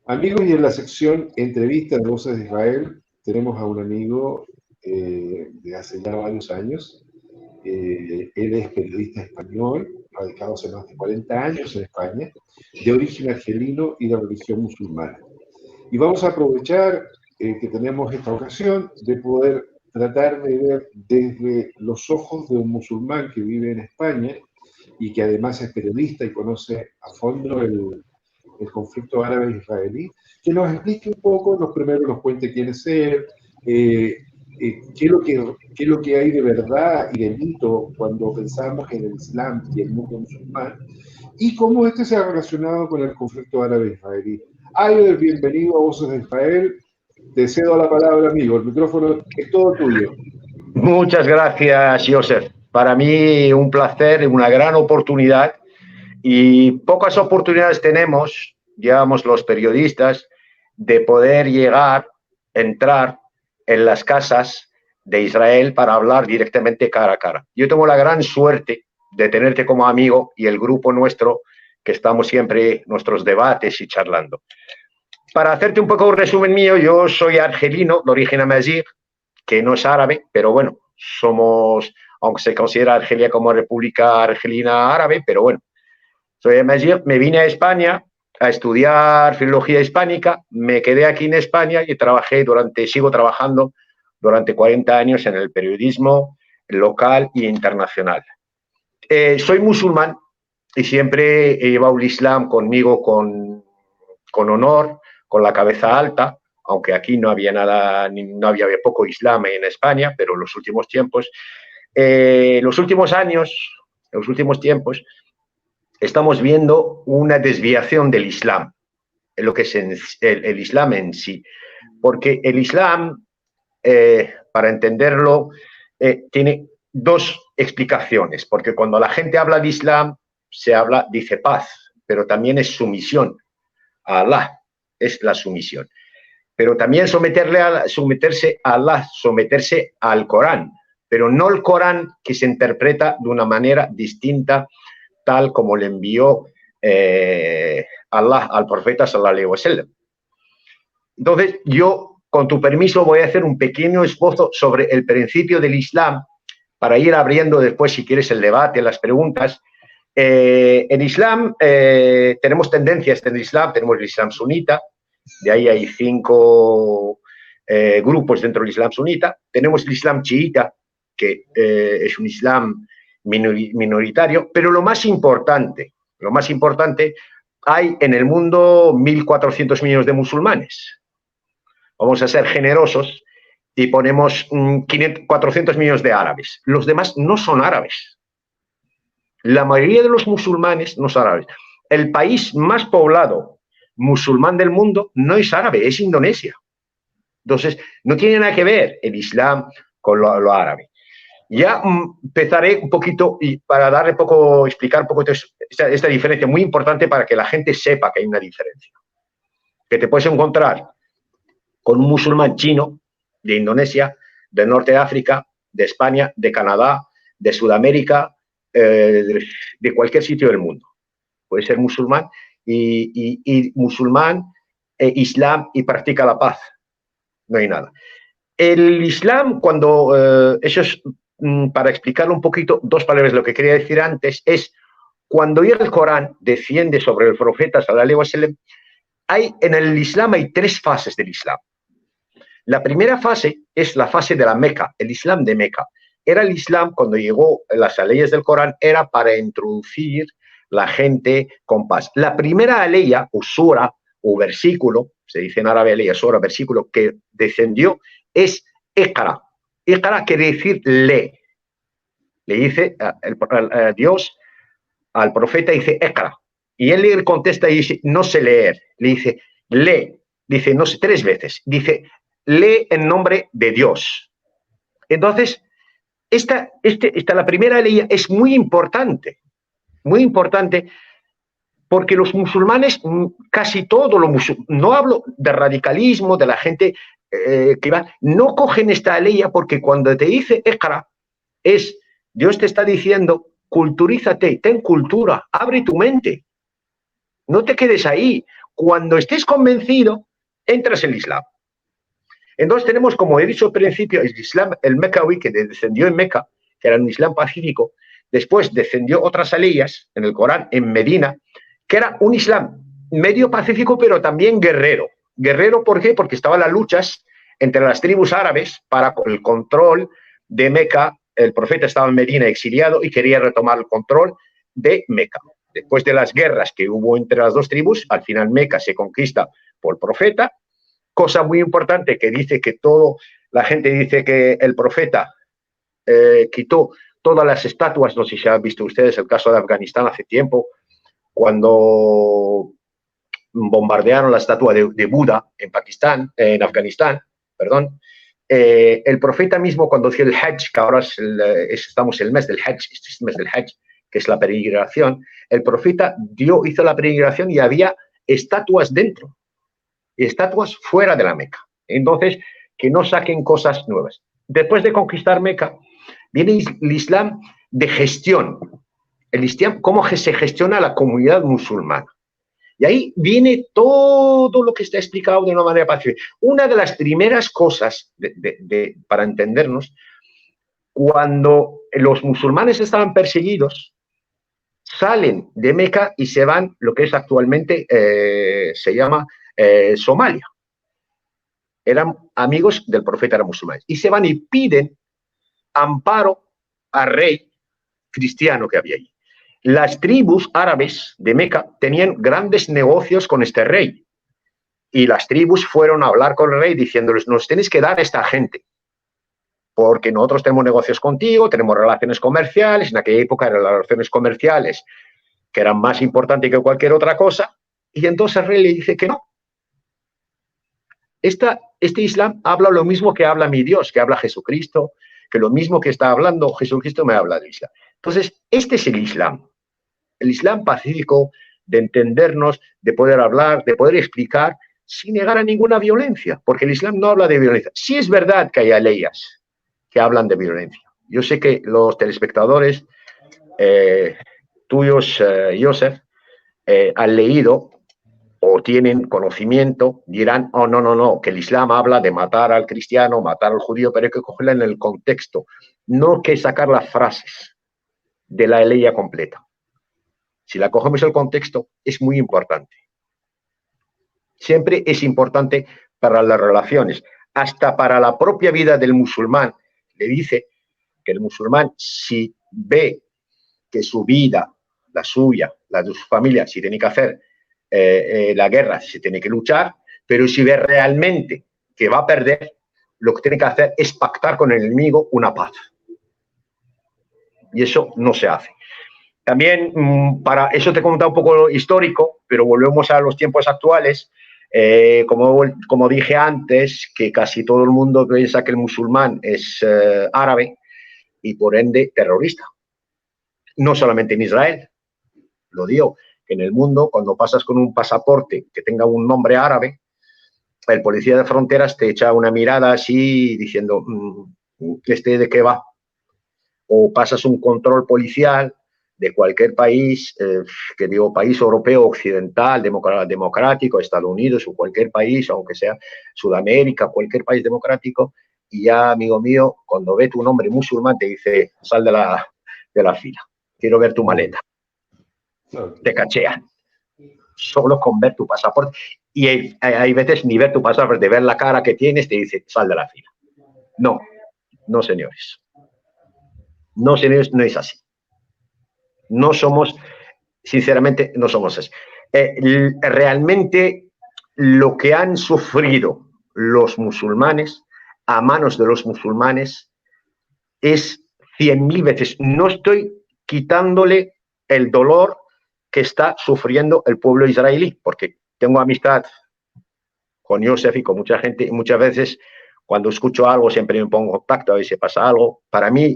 Amigos, y en la sección entrevista de Voces de Israel tenemos a un amigo de hace ya varios años. Él es periodista español, radicado hace más de 40 años en España, de origen argelino y de religión musulmana. Y vamos a aprovechar que tenemos esta ocasión de poder tratar de ver desde los ojos de un musulmán que vive en España y que además es periodista y conoce a fondo el conflicto árabe-israelí, que nos explique un poco, primero nos cuente quién es él, qué es lo que hay de verdad y de mito cuando pensamos en el Islam y el mundo musulmán, y cómo este se ha relacionado con el conflicto árabe-israelí. Ayder, bienvenido a Voces de Israel. Te cedo la palabra, amigo. El micrófono es todo tuyo. Muchas gracias, Joseph. Para mí un placer, una gran oportunidad, y pocas oportunidades tenemos, digamos, los periodistas, de poder llegar, entrar en las casas de Israel para hablar directamente cara a cara. Yo tengo la gran suerte de tenerte como amigo y el grupo nuestro, que estamos siempre nuestros debates y charlando. Para hacerte un poco un resumen mío, yo soy argelino, de origen amazigh, que no es árabe, pero bueno, somos, aunque se considera Argelia como República Argelina Árabe, pero bueno, soy amazigh. Me vine a España a estudiar filología hispánica, me quedé aquí en España y sigo trabajando durante 40 años en el periodismo local e internacional. Soy musulmán y siempre he llevado el Islam conmigo con honor, con la cabeza alta, aunque aquí no había poco Islam en España, pero en los últimos tiempos, los últimos tiempos, estamos viendo una desviación del Islam, en lo que es el Islam en sí, porque el Islam, para entenderlo, tiene dos explicaciones, porque cuando la gente habla de Islam, dice paz, pero también es sumisión a Allah, es la sumisión. Pero también someterse a Allah, someterse al Corán, pero no el Corán que se interpreta de una manera distinta, tal como le envió Allah al profeta sallallahu alaihi wasallam. Entonces, yo, con tu permiso, voy a hacer un pequeño esbozo sobre el principio del Islam, para ir abriendo después, si quieres, el debate, las preguntas. En Islam tenemos tendencias en el Islam, tenemos el Islam sunita, de ahí hay 5 grupos dentro del Islam sunita. Tenemos el Islam chiita, que es un Islam minoritario, pero lo más importante, hay en el mundo 1.400 millones de musulmanes. Vamos a ser generosos y ponemos 400 millones de árabes. Los demás no son árabes. La mayoría de los musulmanes no son árabes. El país más poblado musulmán del mundo no es árabe, es Indonesia. Entonces, no tiene nada que ver el Islam con lo árabe. Ya empezaré un poquito y para explicar un poco esta diferencia muy importante para que la gente sepa que hay una diferencia. Que te puedes encontrar con un musulmán chino de Indonesia, del norte de África, de España, de Canadá, de Sudamérica, de cualquier sitio del mundo. Puede ser musulmán y musulmán, Islam, y practica la paz. No hay nada. El Islam, eso es, para explicarlo un poquito, 2 palabras, lo que quería decir antes, es cuando el Corán defiende sobre el profeta sallallahu alaihi wasallam, en el Islam hay 3 fases del Islam. La primera fase es la fase de la Meca, el Islam de Meca. Era el Islam, cuando llegó las leyes del Corán, era para introducir la gente con paz. La primera aleya, o sura, o versículo, se dice en árabe aleya, sura, versículo, que descendió, es Iqra. Iqra quiere decir lee. Le dice Dios al profeta, dice Iqra. Y él le contesta y dice, no sé leer. Le dice, lee. Dice, no sé, 3 veces. Dice, lee en nombre de Dios. Entonces, la primera ley es muy importante, porque los musulmanes, casi todos los musulmanes, no hablo de radicalismo, de la gente que va, no cogen esta ley porque cuando te dice Iqra, Dios te está diciendo, culturízate, ten cultura, abre tu mente, no te quedes ahí. cuando estés convencido, entras en el Islam. Entonces tenemos, como he dicho al principio, el Islam, el Meccaví, que descendió en Meca, que era un Islam pacífico. Después descendió otras aleyas en el Corán, en Medina, que era un Islam medio pacífico, pero también guerrero. Guerrero, ¿por qué? Porque estaban las luchas entre las tribus árabes para el control de Meca. El profeta estaba en Medina exiliado y quería retomar el control de Meca. Después de las guerras que hubo entre las dos tribus, al final Meca se conquista por el profeta. Cosa muy importante que dice que la gente dice que el profeta quitó todas las estatuas, no sé si han visto ustedes el caso de Afganistán hace tiempo, cuando bombardearon la estatua de Buda en Afganistán, perdón. El profeta mismo, cuando hacía el Hajj, que ahora estamos en el mes del Hajj, este es el mes del Hajj, que es la peregrinación, el profeta hizo la peregrinación y había estatuas dentro, estatuas fuera de la Meca. Entonces, que no saquen cosas nuevas. Después de conquistar Meca, viene el Islam de gestión. El Islam, cómo se gestiona la comunidad musulmana. Y ahí viene todo lo que está explicado de una manera pacífica. Una de las primeras cosas, para entendernos, cuando los musulmanes estaban perseguidos, salen de Meca y se van lo que es actualmente, se llama Somalia. Eran amigos del profeta, eran musulmanes. Y se van y piden amparo al rey cristiano que había ahí. Las tribus árabes de Meca tenían grandes negocios con este rey. Y las tribus fueron a hablar con el rey diciéndoles, nos tenéis que dar a esta gente, porque nosotros tenemos negocios contigo, tenemos relaciones comerciales. En aquella época eran las relaciones comerciales que eran más importantes que cualquier otra cosa. Y entonces el rey le dice que no. Este Islam habla lo mismo que habla mi Dios, que habla Jesucristo, que lo mismo que está hablando Jesucristo me habla del Islam. Entonces, este es el Islam pacífico, de entendernos, de poder hablar, de poder explicar, sin negar a ninguna violencia, porque el Islam no habla de violencia. Sí es verdad que hay leyes que hablan de violencia. Yo sé que los telespectadores tuyos, Joseph, han leído o tienen conocimiento, dirán, oh, no, que el Islam habla de matar al cristiano, matar al judío, pero hay que cogerla en el contexto, no que sacar las frases de la ley completa. Si la cogemos en el contexto, es muy importante. Siempre es importante para las relaciones, hasta para la propia vida del musulmán. Le dice que el musulmán, si ve que su vida, la suya, la de su familia, si tiene que hacer la guerra, si tiene que luchar, pero si ve realmente que va a perder, lo que tiene que hacer es pactar con el enemigo una paz. Y eso no se hace. También, para eso te he contado un poco histórico, pero volvemos a los tiempos actuales. Como dije antes, que casi todo el mundo piensa que el musulmán es árabe y por ende terrorista. No solamente en Israel, lo digo, que en el mundo, cuando pasas con un pasaporte que tenga un nombre árabe, el policía de fronteras te echa una mirada así diciendo, ¿de qué va? O pasas un control policial de cualquier país, que digo país europeo, occidental, democrático, Estados Unidos o cualquier país, aunque sea Sudamérica, cualquier país democrático, y ya, amigo mío, cuando ve tu nombre musulmán te dice, sal de la fila, quiero ver tu maleta. Te cachean. Solo con ver tu pasaporte. Y hay veces ni ver tu pasaporte, de ver la cara que tienes, te dice, sal de la fila. No, señores. No, señores, no es así. No somos, sinceramente, no somos así. Realmente lo que han sufrido los musulmanes a manos de los musulmanes es 100.000 veces. No estoy quitándole el dolor que está sufriendo el pueblo israelí, porque tengo amistad con Joseph y con mucha gente, y muchas veces cuando escucho algo siempre me pongo en contacto a ver si pasa algo. Para mí,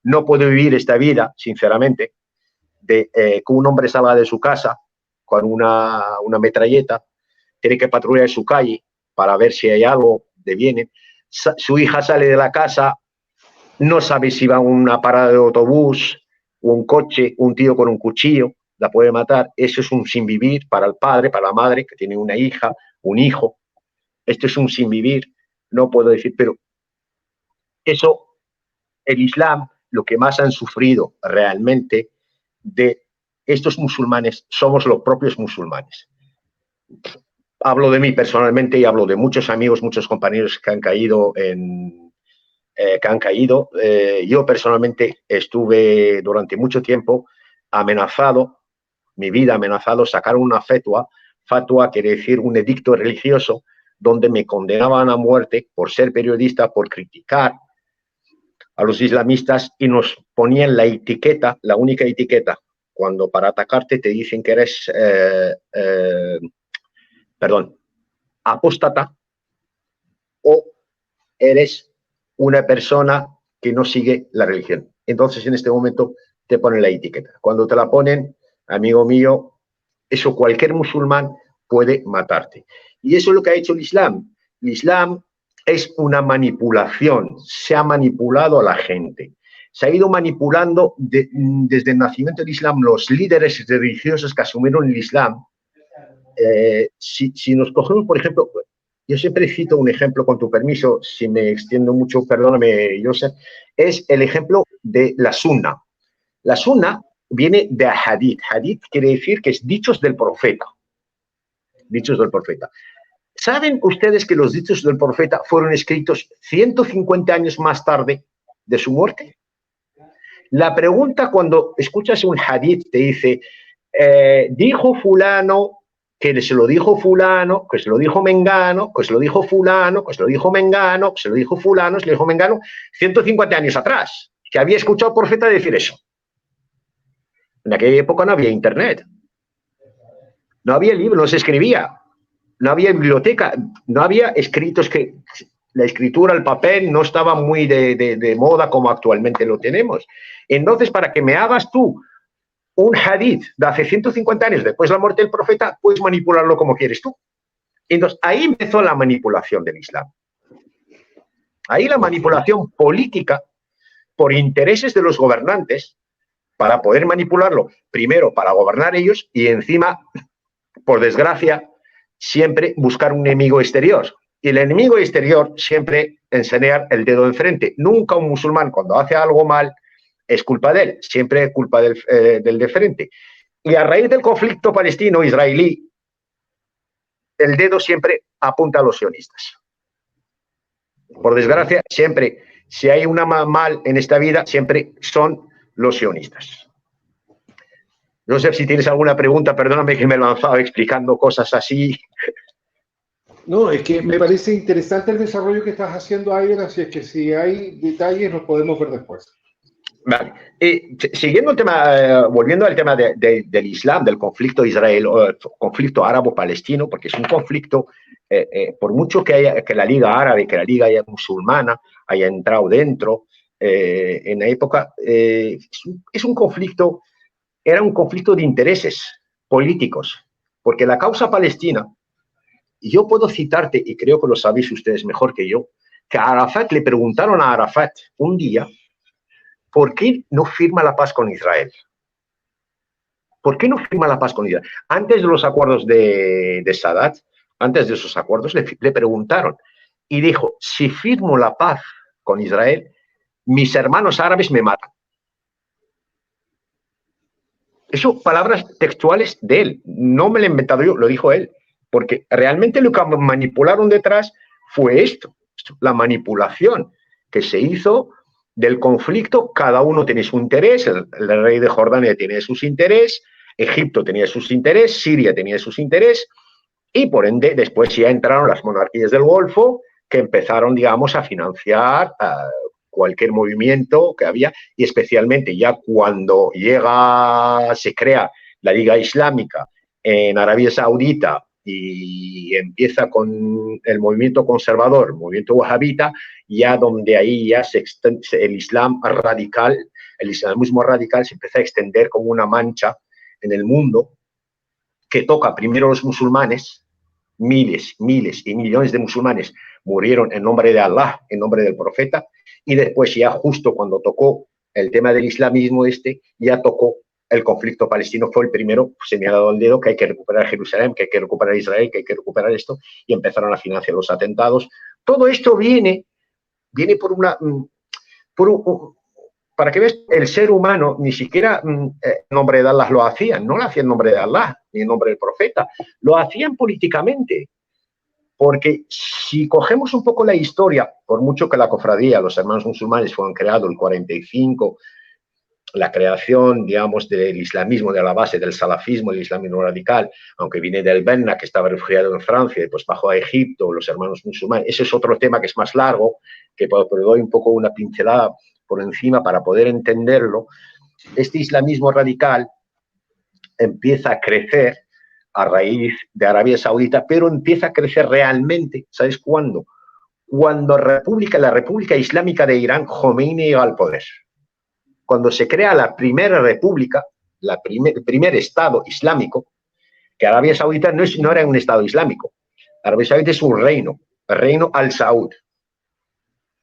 no puedo vivir esta vida, sinceramente, de que un hombre salga de su casa con una metralleta, tiene que patrullar su calle para ver si hay algo de viene. Su hija sale de la casa, no sabe si va a una parada de autobús, o un coche, un tío con un cuchillo, la puede matar. Eso es un sinvivir para el padre, para la madre, que tiene una hija, un hijo. Esto es un sinvivir, no puedo decir, pero eso, el Islam, lo que más han sufrido realmente de estos musulmanes somos los propios musulmanes. Hablo de mí personalmente y hablo de muchos amigos, muchos compañeros que han caído yo personalmente estuve durante mucho tiempo amenazado, mi vida amenazado, sacaron una fatwa. Fatwa quiere decir un edicto religioso donde me condenaban a muerte por ser periodista, por criticar a los islamistas, y nos ponían la etiqueta, la única etiqueta, cuando para atacarte te dicen que eres, apóstata, o eres una persona que no sigue la religión. Entonces, en este momento te ponen la etiqueta. Cuando te la ponen, amigo mío, eso cualquier musulmán puede matarte. Y eso es lo que ha hecho el Islam. El Islam es una manipulación. Se ha manipulado a la gente. Se ha ido manipulando desde el nacimiento del Islam. Los líderes religiosos que asumieron el Islam, si nos cogemos, por ejemplo, yo siempre cito un ejemplo, con tu permiso, si me extiendo mucho, perdóname, Joseph, es el ejemplo de la Sunna. La Sunna viene de Hadith. Hadith quiere decir que es dichos del profeta. Dichos del profeta. ¿Saben ustedes que los dichos del profeta fueron escritos 150 años más tarde de su muerte? La pregunta cuando escuchas un hadith te dice, dijo fulano, que se lo dijo fulano, que se lo dijo mengano, que se lo dijo fulano, que se lo dijo mengano, que se lo dijo fulano, se lo dijo mengano, 150 años atrás, que había escuchado al profeta decir eso. En aquella época no había internet, no había libros, no se escribía, no había biblioteca, no había escritos, que la escritura, el papel no estaba muy de moda como actualmente lo tenemos. Entonces, para que me hagas tú un hadith de hace 150 años después de la muerte del profeta, puedes manipularlo como quieres tú. Entonces, ahí empezó la manipulación del Islam. Ahí la manipulación política por intereses de los gobernantes para poder manipularlo, primero para gobernar ellos y encima, por desgracia, siempre buscar un enemigo exterior. Y el enemigo exterior siempre enseñar el dedo enfrente. Nunca un musulmán cuando hace algo mal es culpa de él, siempre es culpa del de frente. Y a raíz del conflicto palestino-israelí, el dedo siempre apunta a los sionistas. Por desgracia, siempre, si hay una mal en esta vida, siempre son los sionistas. No sé si tienes alguna pregunta, perdóname que me he lanzado explicando cosas así. No, es que me parece interesante el desarrollo que estás haciendo, Ayer, así es que si hay detalles los podemos ver después. Vale. Siguiendo el tema, volviendo al tema del Islam, del conflicto Israel, conflicto árabo-palestino, porque es un conflicto, por mucho que la Liga Árabe, que la Liga musulmana haya entrado dentro, en la época, es un conflicto, era un conflicto de intereses políticos, porque la causa palestina, y yo puedo citarte, y creo que lo sabéis ustedes mejor que yo, que a Arafat le preguntaron a Arafat un día, ¿por qué no firma la paz con Israel? ¿Por qué no firma la paz con Israel? Antes de los acuerdos de Sadat, antes de esos acuerdos, le preguntaron y dijo, si firmo la paz con Israel, mis hermanos árabes me matan. Eso, palabras textuales de él, no me lo he inventado yo, lo dijo él, porque realmente lo que manipularon detrás fue esto, la manipulación que se hizo del conflicto. Cada uno tenía su interés, el rey de Jordania tenía sus intereses, Egipto tenía sus intereses, Siria tenía sus intereses, y por ende después ya entraron las monarquías del Golfo que empezaron, digamos, a financiar cualquier movimiento que había, y especialmente ya cuando se crea la Liga Islámica en Arabia Saudita y empieza con el movimiento conservador, el movimiento wahabita, ya donde ahí ya el Islam radical, el islamismo radical se empieza a extender como una mancha en el mundo, que toca primero a los musulmanes. Miles y millones de musulmanes murieron en nombre de Allah, en nombre del profeta, y después ya justo cuando tocó el tema del islamismo ya tocó el conflicto palestino fue el primero señalado al dedo, que hay que recuperar Jerusalén, que hay que recuperar Israel, que hay que recuperar esto, y empezaron a financiar los atentados. Todo esto viene por una... para que veas, el ser humano ni siquiera en nombre de Allah lo hacían, no lo hacían en nombre de Allah, ni en nombre del profeta, lo hacían políticamente. Porque si cogemos un poco la historia, por mucho que la cofradía, los hermanos musulmanes fueron creados en el 45, la creación, digamos, del islamismo, de la base del salafismo, el islamismo radical, aunque viene del Benna, que estaba refugiado en Francia, y pues bajó a Egipto, los hermanos musulmanes, ese es otro tema que es más largo, que doy un poco una pincelada por encima para poder entenderlo. Este islamismo radical empieza a crecer a raíz de Arabia Saudita, pero empieza a crecer realmente, ¿sabes cuándo? Cuando la República Islámica de Irán, Khomeini llega al poder. Cuando se crea la primera república, el primer Estado islámico, que Arabia Saudita no era un Estado islámico. Arabia Saudita es un reino, el reino Al Saud.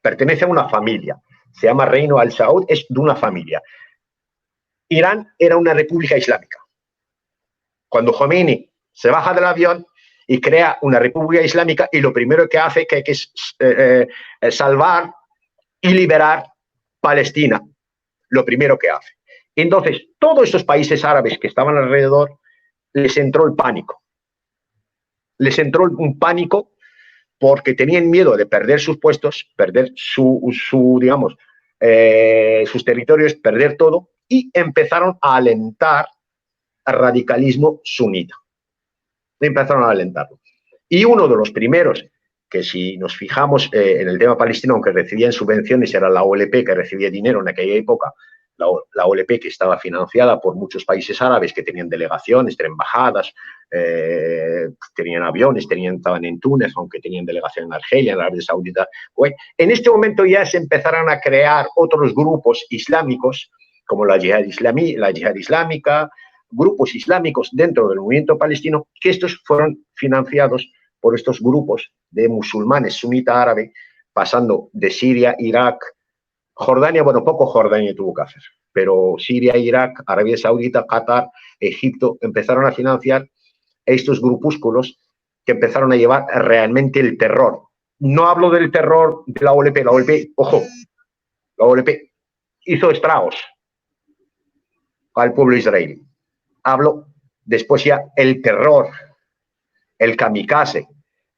Pertenece a una familia. Se llama reino Al Saud, es de una familia. Irán era una república islámica. Cuando Khomeini se baja del avión y crea una república islámica, y lo primero que hace es salvar y liberar Palestina. Lo primero que hace. Entonces, todos estos países árabes que estaban alrededor, les entró el pánico. Les entró un pánico porque tenían miedo de perder sus puestos, perder digamos, sus territorios, perder todo, y empezaron a alentar al radicalismo sunita. Empezaron a alentarlo. Y uno de los primeros, que si nos fijamos en el tema palestino, aunque recibían subvenciones, era la OLP, que recibía dinero en aquella época, la OLP, que estaba financiada por muchos países árabes que tenían delegaciones, tenían embajadas, tenían aviones, estaban en Túnez, aunque tenían delegación en Argelia, en Arabia Saudita. En este momento ya se empezaron a crear otros grupos islámicos, como la yihad islámica, grupos islámicos dentro del movimiento palestino, que estos fueron financiados por estos grupos de musulmanes sunita árabe, pasando de Siria, Irak, Jordania, bueno, poco Jordania tuvo que hacer, pero Siria, Irak, Arabia Saudita, Qatar, Egipto, empezaron a financiar estos grupúsculos que empezaron a llevar realmente el terror. No hablo del terror de la OLP, ojo, la OLP hizo estragos al pueblo israelí. Hablo después ya el terror, el kamikaze,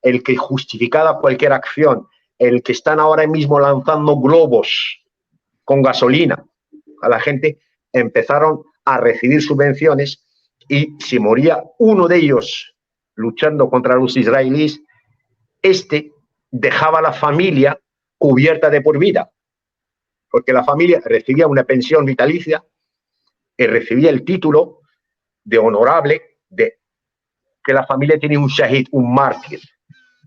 el que justificaba cualquier acción, el que están ahora mismo lanzando globos con gasolina a la gente, empezaron a recibir subvenciones, y si moría uno de ellos luchando contra los israelíes, dejaba a la familia cubierta de por vida, porque la familia recibía una pensión vitalicia y recibía el título de honorable, de que la familia tiene un shahid, un mártir,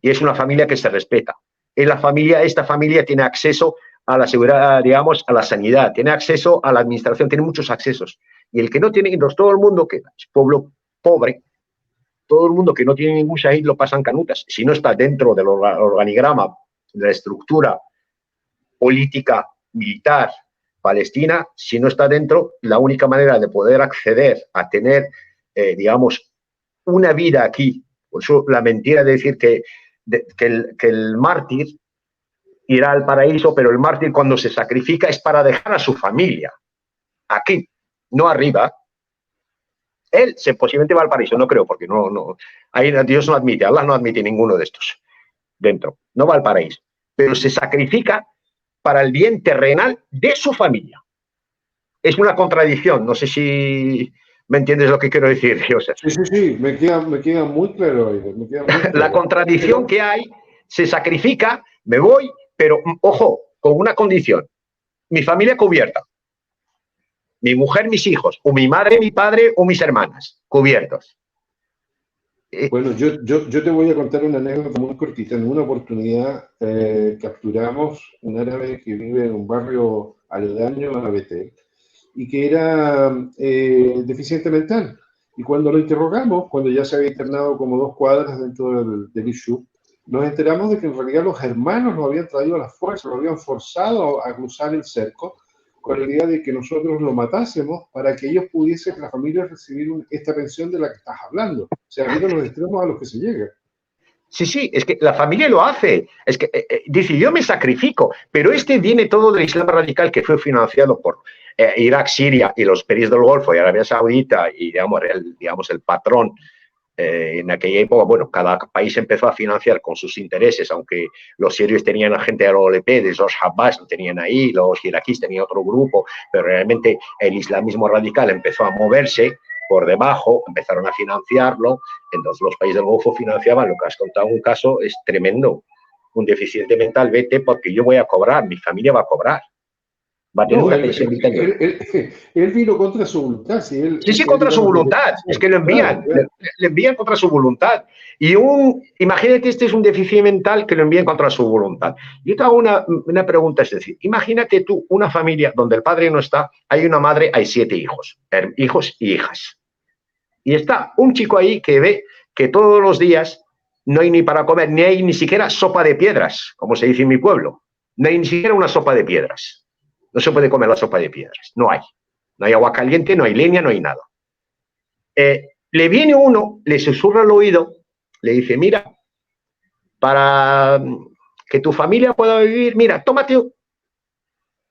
y es una familia que se respeta. Esta familia tiene acceso a la seguridad, digamos, a la sanidad, tiene acceso a la administración, tiene muchos accesos. Y el que no tiene, entonces todo el mundo que es pueblo pobre, todo el mundo que no tiene ningún shahid lo pasan canutas. Si no está dentro del organigrama, de la estructura política, militar, palestina, si no está dentro, la única manera de poder acceder a tener, digamos, una vida aquí, por eso la mentira de decir que el mártir irá al paraíso, pero el mártir cuando se sacrifica es para dejar a su familia aquí, no arriba. Él posiblemente va al paraíso, no creo, porque ahí Dios no admite, Allah no admite ninguno de estos dentro, no va al paraíso, pero se sacrifica para el bien terrenal de su familia. Es una contradicción, no sé si me entiendes lo que quiero decir, Joseph. Sí, me queda muy claro. La contradicción que hay, se sacrifica, me voy, pero ojo, con una condición: mi familia cubierta, mi mujer, mis hijos, o mi madre, mi padre o mis hermanas cubiertos. Bueno, yo te voy a contar una anécdota muy cortita. En una oportunidad capturamos un árabe que vive en un barrio aledaño a Betel y que era deficiente mental. Y cuando lo interrogamos, cuando ya se había internado como 2 cuadras dentro del Ishu, nos enteramos de que en realidad los hermanos lo habían traído a la fuerza, lo habían forzado a cruzar el cerco con la idea de que nosotros lo matásemos para que ellos pudiesen, la familia, recibir esta pensión de la que estás hablando. O sea, mira los extremos a los que se llega. Sí, sí, es que la familia lo hace. Es que dice, yo me sacrifico, pero este viene todo del Islam radical que fue financiado por Irak, Siria y los países del Golfo y Arabia Saudita y, digamos, el patrón en aquella época. Bueno, cada país empezó a financiar con sus intereses, aunque los sirios tenían a gente de la OLP, de los Abbas lo tenían ahí, los iraquíes tenían otro grupo, pero realmente el islamismo radical empezó a moverse por debajo, empezaron a financiarlo, entonces los países del Golfo financiaban. Lo que has contado, un caso es tremendo. Un deficiente mental, vete porque yo voy a cobrar, mi familia va a cobrar. Va a tener una pensión vital. Él vino contra su voluntad. Sí, contra su voluntad. Es que lo envían, claro. Le envían contra su voluntad. Y imagínate, este es un deficiente mental que lo envían contra su voluntad. Yo te hago una pregunta, es decir, imagínate tú una familia donde el padre no está, hay una madre, hay 7 hijos, hijos y hijas. Y está un chico ahí que ve que todos los días no hay ni para comer, ni hay ni siquiera sopa de piedras, como se dice en mi pueblo. No hay ni siquiera una sopa de piedras. No se puede comer la sopa de piedras, no hay. No hay agua caliente, no hay leña, no hay nada. Le viene uno, le susurra al oído, le dice, mira, para que tu familia pueda vivir, mira, tómate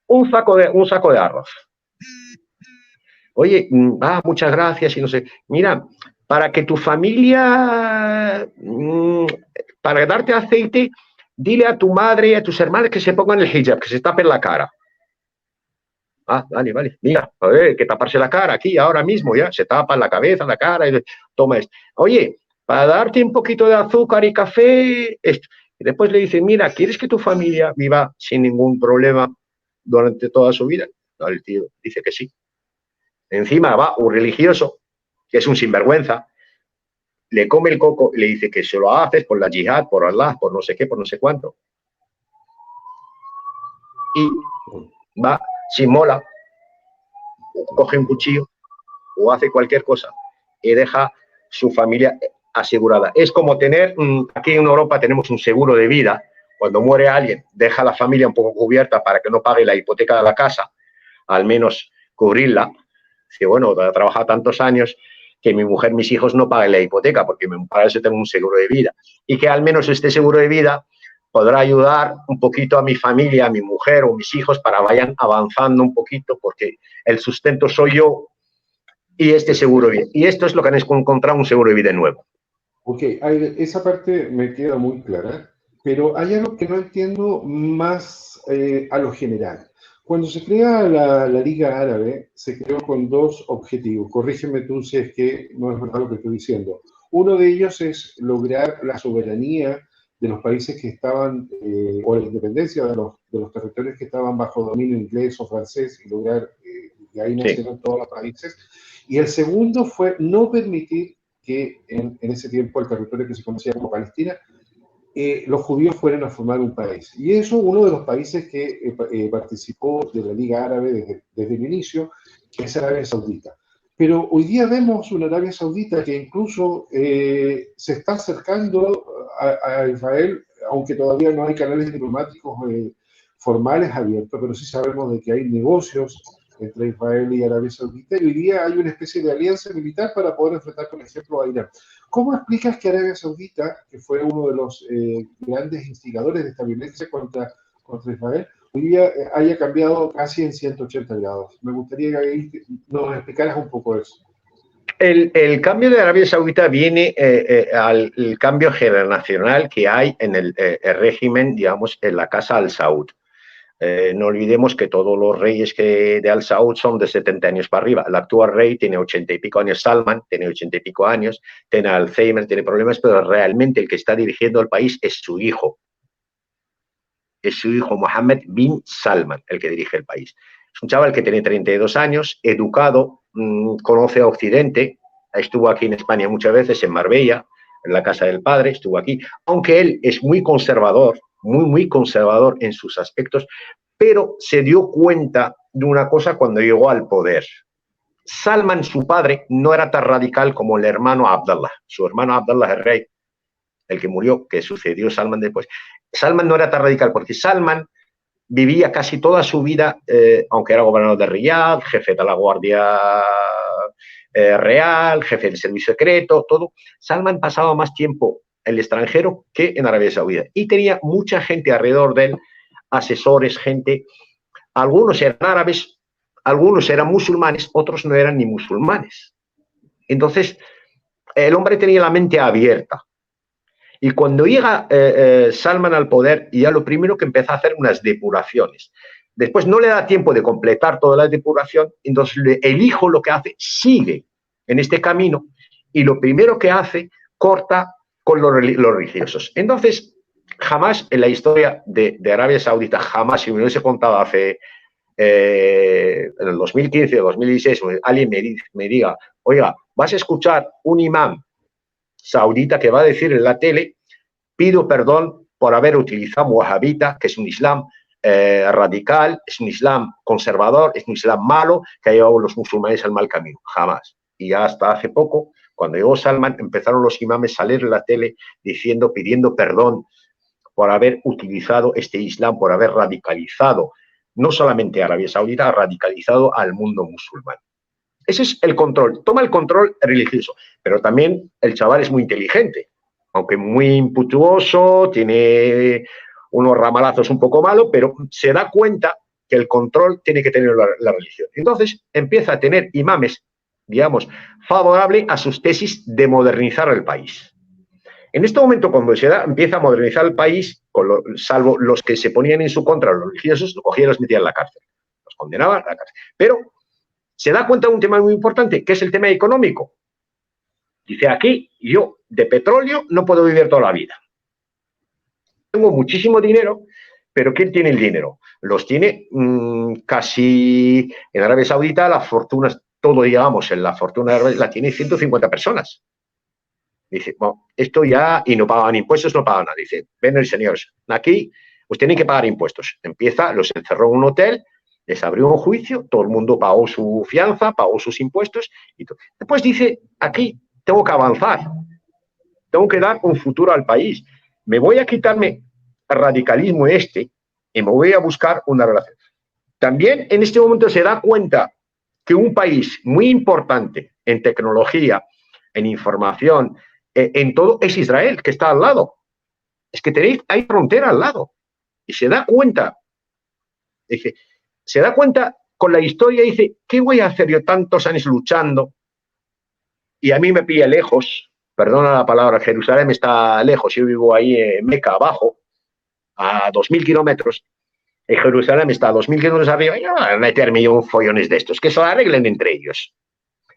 un saco de arroz. Oye, muchas gracias y no sé. Mira, para que tu familia, para darte aceite, dile a tu madre y a tus hermanas que se pongan el hijab, que se tapen la cara. Vale. Mira, a ver, que taparse la cara aquí, ahora mismo, ya, se tapa la cabeza, la cara, y toma esto. Oye, para darte un poquito de azúcar y café, esto. Y después le dice, mira, ¿quieres que tu familia viva sin ningún problema durante toda su vida? No, el tío dice que sí. Encima va un religioso, que es un sinvergüenza, le come el coco y le dice que se lo haces por la yihad, por Allah, por no sé qué, por no sé cuánto. Y va sin mola, coge un cuchillo o hace cualquier cosa y deja su familia asegurada. Es como tener, aquí en Europa tenemos un seguro de vida. Cuando muere alguien, deja a la familia un poco cubierta para que no pague la hipoteca de la casa, al menos cubrirla. Dice, bueno, he trabajado tantos años que mi mujer, mis hijos no paguen la hipoteca porque para eso tengo un seguro de vida. Y que al menos este seguro de vida podrá ayudar un poquito a mi familia, a mi mujer o mis hijos para vayan avanzando un poquito, porque el sustento soy yo y este seguro de vida. Y esto es lo que han encontrado, un seguro de vida nuevo. Ok, esa parte me queda muy clara, pero hay algo que no entiendo más a lo general. Cuando se crea la Liga Árabe, se creó con 2 objetivos. Corrígeme tú si es que no es verdad lo que estoy diciendo. Uno de ellos es lograr la soberanía de los países que estaban, o la independencia de los territorios que estaban bajo dominio inglés o francés, y lograr, de ahí nacieron todos los países. Y el segundo fue no permitir que en ese tiempo el territorio que se conocía como Palestina, los judíos fueran a formar un país. Y eso, uno de los países que participó de la Liga Árabe desde el inicio, es Arabia Saudita. Pero hoy día vemos una Arabia Saudita que incluso se está acercando a Israel, aunque todavía no hay canales diplomáticos formales abiertos, pero sí sabemos de que hay negocios entre Israel y Arabia Saudita, y hoy día hay una especie de alianza militar para poder enfrentar, por ejemplo, a Irán. ¿Cómo explicas que Arabia Saudita, que fue uno de los grandes instigadores de esta violencia contra Israel, hoy día haya cambiado casi en 180 grados? Me gustaría que nos explicaras un poco eso. El cambio de Arabia Saudita viene al cambio generacional que hay en el régimen, digamos, en la casa Al Saud. No olvidemos que todos los reyes de Al Saud son de 70 años para arriba. El actual rey tiene 80 y pico años, Salman tiene 80 y pico años, tiene Alzheimer, tiene problemas, pero realmente el que está dirigiendo el país es su hijo. Es su hijo Mohammed bin Salman el que dirige el país. Es un chaval que tiene 32 años, educado, conoce a Occidente, estuvo aquí en España muchas veces, en Marbella, en la casa del padre, estuvo aquí, aunque él es muy conservador, muy conservador en sus aspectos, pero se dio cuenta de una cosa cuando llegó al poder. Salman, su padre, no era tan radical como el hermano Abdallah. Su hermano Abdallah, el rey, el que murió, que sucedió Salman después. Salman no era tan radical porque Salman vivía casi toda su vida, aunque era gobernador de Riyadh, jefe de la Guardia Real, jefe del servicio secreto, todo. Salman pasaba más tiempo en el extranjero que en Arabia Saudita y tenía mucha gente alrededor de él, asesores, gente. Algunos eran árabes, algunos eran musulmanes, otros no eran ni musulmanes. Entonces, el hombre tenía la mente abierta. Y cuando llega Salman al poder, ya lo primero que empieza a hacer unas depuraciones. Después no le da tiempo de completar toda la depuración, entonces el hijo lo que hace, sigue en este camino y lo primero que hace, corta con los religiosos. Entonces, jamás en la historia de Arabia Saudita, jamás, si me hubiese contado hace en el 2015 o 2016, alguien me diga, oiga, vas a escuchar un imán saudita que va a decir en la tele, pido perdón por haber utilizado wahhabita, que es un islam radical, es un islam conservador, es un islam malo, que ha llevado a los musulmanes al mal camino. Jamás. Y ya hasta hace poco, cuando llegó Salman, empezaron los imames a salir en la tele diciendo, pidiendo perdón por haber utilizado este islam, por haber radicalizado no solamente a Arabia Saudita, ha radicalizado al mundo musulmán. Ese es el control, toma el control religioso, pero también el chaval es muy inteligente, aunque muy impetuoso, tiene unos ramalazos un poco malos, pero se da cuenta que el control tiene que tener la religión. Entonces empieza a tener imames, digamos, favorables a sus tesis de modernizar el país. En este momento, cuando empieza a modernizar el país, salvo los que se ponían en su contra, los religiosos, lo cogían y los metían en la cárcel. Los condenaban a la cárcel. Pero se da cuenta de un tema muy importante, que es el tema económico. Dice, aquí yo de petróleo no puedo vivir toda la vida. Tengo muchísimo dinero, pero ¿quién tiene el dinero? Los tiene casi en Arabia Saudita, la fortuna, todo digamos, en la fortuna la tiene 150 personas. Dice, bueno, esto ya, y no pagan impuestos, no pagan nada. Dice, ven el señor, aquí pues tienen que pagar impuestos. Empieza, los encerró en un hotel, les abrió un juicio, todo el mundo pagó su fianza, pagó sus impuestos. Y todo. Después dice, aquí tengo que avanzar, tengo que dar un futuro al país. Me voy a quitarme el radicalismo y me voy a buscar una relación. También en este momento se da cuenta que un país muy importante en tecnología, en información, en todo, es Israel, que está al lado. Es que hay frontera al lado. Y se da cuenta, con la historia, dice, ¿qué voy a hacer yo tantos años luchando? Y a mí me pilla lejos, perdona la palabra, Jerusalén está lejos, yo vivo ahí en Meca, abajo, a 2.000 kilómetros, y Jerusalén está a 2.000 kilómetros arriba, y no van a meterme yo un follones de estos, que se lo arreglen entre ellos.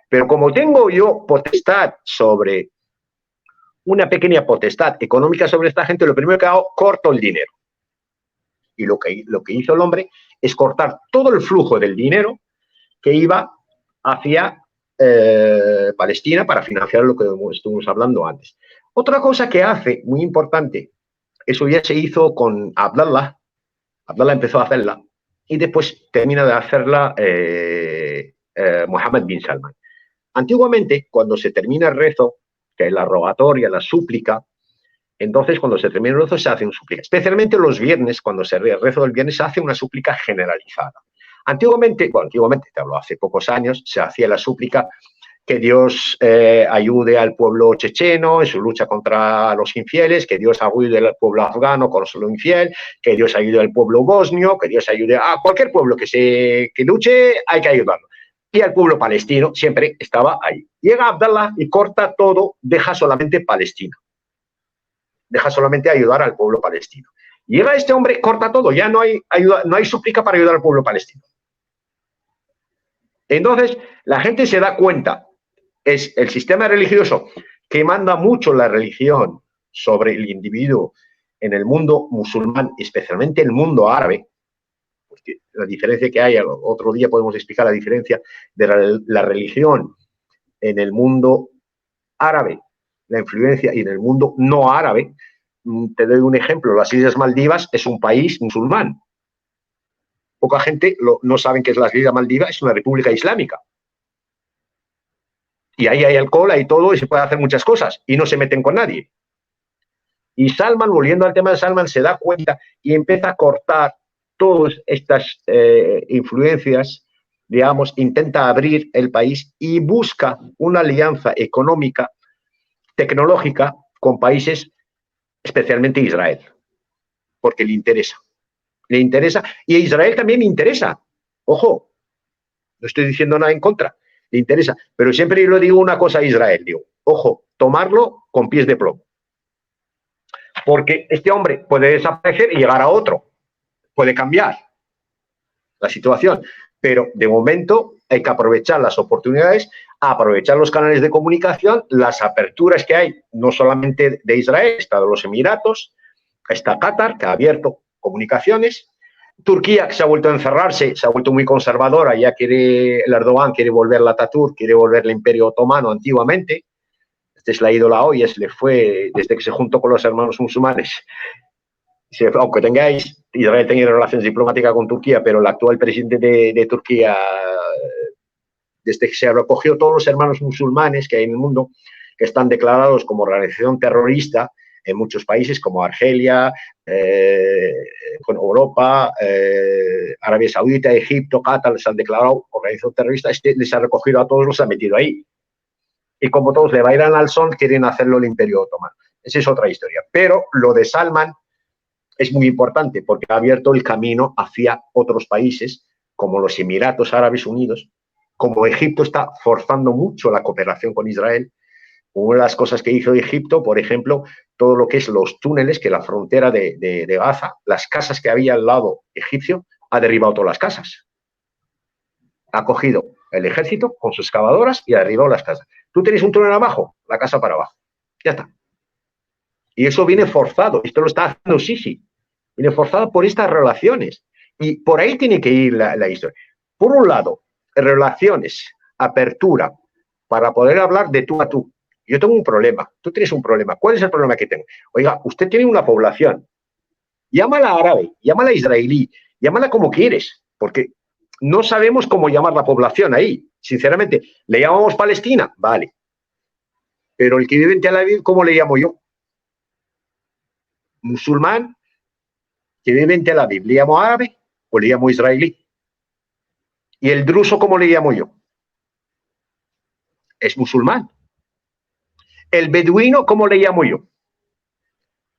Pero como tengo yo potestad sobre, una pequeña potestad económica sobre esta gente, lo primero que hago, corto el dinero. Y lo que hizo el hombre es cortar todo el flujo del dinero que iba hacia Palestina para financiar lo que estuvimos hablando antes. Otra cosa que hace, muy importante, eso ya se hizo con Abdallah. Abdallah empezó a hacerla y después termina de hacerla Mohammed bin Salman. Antiguamente, cuando se termina el rezo, que es la rogatoria, la súplica, entonces cuando se termina el rezo se hace una súplica. Especialmente los viernes, cuando se el rezo del viernes, se hace una súplica generalizada. Antiguamente, te hablo hace pocos años, se hacía la súplica que Dios ayude al pueblo checheno en su lucha contra los infieles, que Dios ayude al pueblo afgano con lo infiel, que Dios ayude al pueblo bosnio, que Dios ayude a cualquier pueblo que luche, hay que ayudarlo. Y al pueblo palestino siempre estaba ahí. Llega Abdallah y corta todo, deja solamente Palestina. Deja solamente ayudar al pueblo palestino. Llega este hombre, corta todo, ya no hay ayuda, no hay súplica para ayudar al pueblo palestino. Entonces, la gente se da cuenta, es el sistema religioso que manda mucho la religión sobre el individuo en el mundo musulmán, especialmente el mundo árabe. La diferencia que hay, otro día podemos explicar la diferencia de la religión en el mundo árabe, la influencia, y en el mundo no árabe. Te doy un ejemplo, las Islas Maldivas es un país musulmán. Poca gente no sabe qué es las Islas Maldivas, es una república islámica. Y ahí hay alcohol, hay todo, y se puede hacer muchas cosas, y no se meten con nadie. Y Salman, volviendo al tema de Salman, se da cuenta y empieza a cortar todas estas influencias, digamos, intenta abrir el país y busca una alianza económica, tecnológica, con países, especialmente Israel, porque le interesa. Le interesa, y a Israel también le interesa. Ojo, no estoy diciendo nada en contra, le interesa. Pero siempre yo le digo una cosa a Israel, digo, ojo, tomarlo con pies de plomo. Porque este hombre puede desaparecer y llegar a otro. Puede cambiar la situación. Pero de momento hay que aprovechar las oportunidades, aprovechar los canales de comunicación, las aperturas que hay, no solamente de Israel, está de los Emiratos, está Qatar, que ha abierto comunicaciones. Turquía, que se ha vuelto a encerrarse, se ha vuelto muy conservadora, ya quiere, el Erdogan quiere volver la Ataturk, quiere volver el Imperio Otomano antiguamente. Este es la ídola hoy, es le fue desde que se juntó con los hermanos musulmanes. Aunque tengáis, Israel tenga relaciones diplomáticas con Turquía, pero el actual presidente de Turquía, desde que se recogió todos los hermanos musulmanes que hay en el mundo, que están declarados como organización terrorista, en muchos países como Argelia, Europa, Arabia Saudita, Egipto, Qatar, les han declarado organización terrorista, les ha recogido a todos, los ha metido ahí. Y como todos le bailan al son, quieren hacerlo el Imperio Otomano. Esa es otra historia. Pero lo de Salman es muy importante porque ha abierto el camino hacia otros países, como los Emiratos Árabes Unidos, como Egipto está forzando mucho la cooperación con Israel. Una de las cosas que hizo Egipto, por ejemplo, todo lo que es los túneles, que la frontera de Gaza, las casas que había al lado egipcio, ha derribado todas las casas. Ha cogido el ejército con sus excavadoras y ha derribado las casas. Tú tienes un túnel abajo, la casa para abajo. Ya está. Y eso viene forzado. Esto lo está haciendo Sisi. Viene forzado por estas relaciones. Y por ahí tiene que ir la historia. Por un lado, relaciones, apertura, para poder hablar de tú a tú. Yo tengo un problema, tú tienes un problema. ¿Cuál es el problema que tengo? Oiga, usted tiene una población. Llámala árabe, llámala israelí, llámala como quieres, porque no sabemos cómo llamar la población ahí. Sinceramente, ¿le llamamos Palestina? Vale. Pero el que vive en Tel Aviv, ¿cómo le llamo yo? Musulmán, que vive en Tel Aviv, ¿le llamo árabe o le llamo israelí? ¿Y el druso cómo le llamo yo? Es musulmán. ¿El beduino cómo le llamo yo?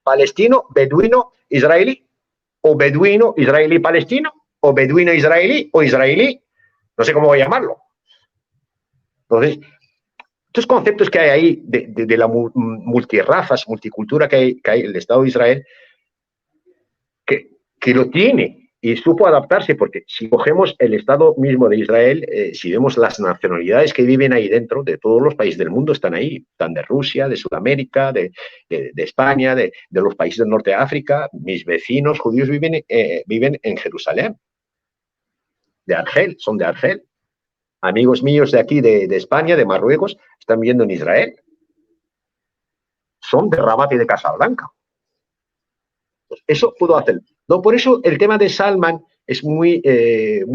¿Palestino, beduino, israelí? ¿O beduino, israelí, palestino? ¿O beduino, israelí? ¿O israelí? No sé cómo voy a llamarlo. Entonces, estos conceptos que hay ahí de la multirrazas, multicultura que hay en el Estado de Israel, que lo tiene y supo adaptarse, porque si cogemos el Estado mismo de Israel, si vemos las nacionalidades que viven ahí dentro, de todos los países del mundo están ahí, están de Rusia, de Sudamérica, de España, de los países del norte de África. Mis vecinos judíos viven en Jerusalén, de Argel, son de Argel. Amigos míos de aquí, de España, de Marruecos, están viviendo en Israel. Son de Rabat y de Casablanca. Pues eso puedo hacer. No, por eso el tema de Salman es muy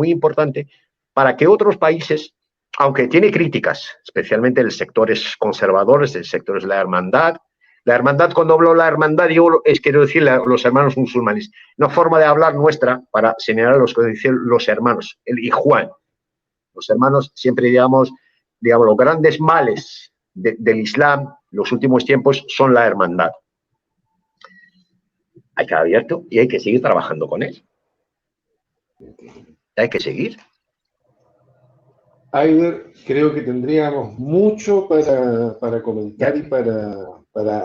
importante para que otros países, aunque tiene críticas, especialmente en sectores conservadores, en sectores de la hermandad, cuando hablo de la hermandad, yo quiero decir los hermanos musulmanes, una forma de hablar nuestra para señalar los hermanos, el Ikhwan. Los hermanos siempre digamos los grandes males del Islam, los últimos tiempos, son la hermandad. Hay que estar abierto y hay que seguir trabajando con él. Hay que seguir. Aider, creo que tendríamos mucho para comentar y para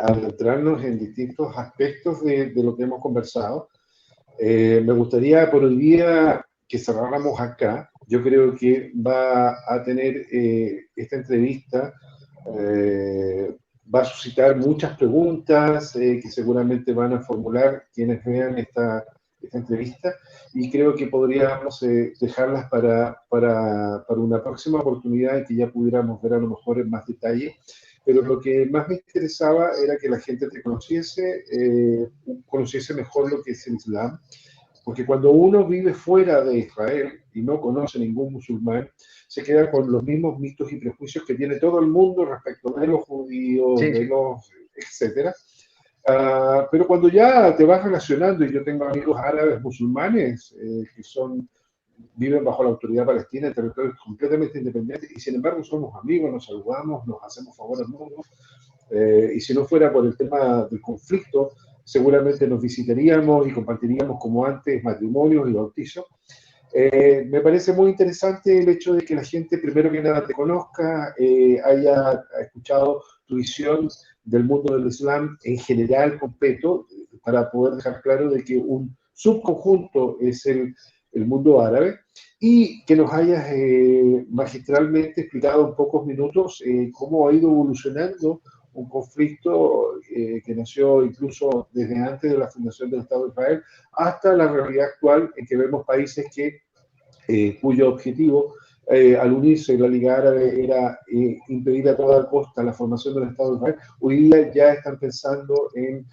adentrarnos en distintos aspectos de lo que hemos conversado. Me gustaría por hoy día que cerráramos acá. Yo creo que va a tener esta entrevista, va a suscitar muchas preguntas que seguramente van a formular quienes vean esta entrevista, y creo que podríamos dejarlas para una próxima oportunidad en que ya pudiéramos ver a lo mejor en más detalle. Pero lo que más me interesaba era que la gente te conociese mejor lo que es el Islam, porque cuando uno vive fuera de Israel y no conoce ningún musulmán, se queda con los mismos mitos y prejuicios que tiene todo el mundo respecto de los judíos, sí, de los etcétera. Pero cuando ya te vas relacionando, y yo tengo amigos árabes musulmanes que viven bajo la autoridad palestina en territorios completamente independientes, y sin embargo somos amigos, nos saludamos, nos hacemos favor al mundo, y si no fuera por el tema del conflicto, seguramente nos visitaríamos y compartiríamos como antes matrimonios y bautizos. Me parece muy interesante el hecho de que la gente, primero que nada, te conozca, haya escuchado tu visión del mundo del Islam en general, completo, para poder dejar claro de que un subconjunto es el mundo árabe, y que nos hayas magistralmente explicado en pocos minutos cómo ha ido evolucionando un conflicto que nació incluso desde antes de la fundación del Estado de Israel hasta la realidad actual en que vemos países cuyo objetivo al unirse la Liga Árabe era impedir a toda costa la formación del Estado de Israel. Hoy día ya están pensando en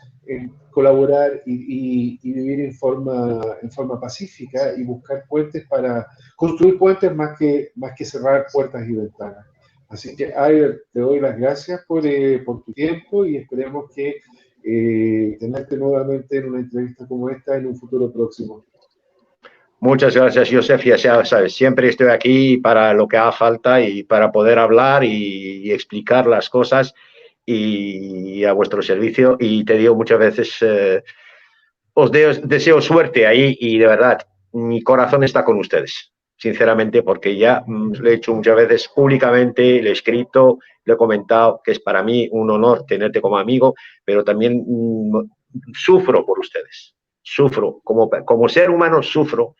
colaborar y vivir en forma pacífica y buscar puentes para construir puentes más que cerrar puertas y ventanas. Así que, Ayber, te doy las gracias por tu tiempo y esperemos que tenerte nuevamente en una entrevista como esta en un futuro próximo. Muchas gracias, Josep. Ya sabes, siempre estoy aquí para lo que haga falta y para poder hablar y explicar las cosas y a vuestro servicio. Y te digo muchas veces, os deseo suerte ahí y de verdad, mi corazón está con ustedes, sinceramente, porque ya lo he hecho muchas veces públicamente, lo he escrito, lo he comentado, que es para mí un honor tenerte como amigo, pero también sufro por ustedes. Sufro, como ser humano sufro.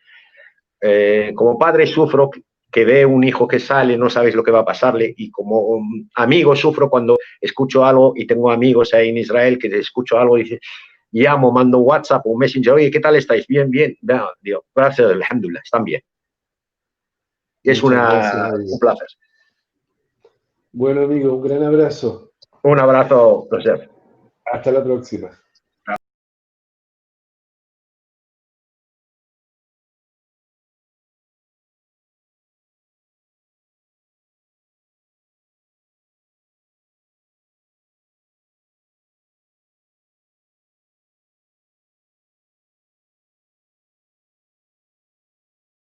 Como padre sufro que ve un hijo que sale, no sabes lo que va a pasarle, y como amigo sufro cuando escucho algo, y tengo amigos ahí en Israel que escucho algo y dice, llamo, mando WhatsApp o Messenger, oye, ¿qué tal estáis? Bien, bien. No, digo, gracias, alhamdulillah, están bien. Es Muchas gracias, un placer. Bueno, amigo, un gran abrazo. Un abrazo, Josep. Hasta la próxima.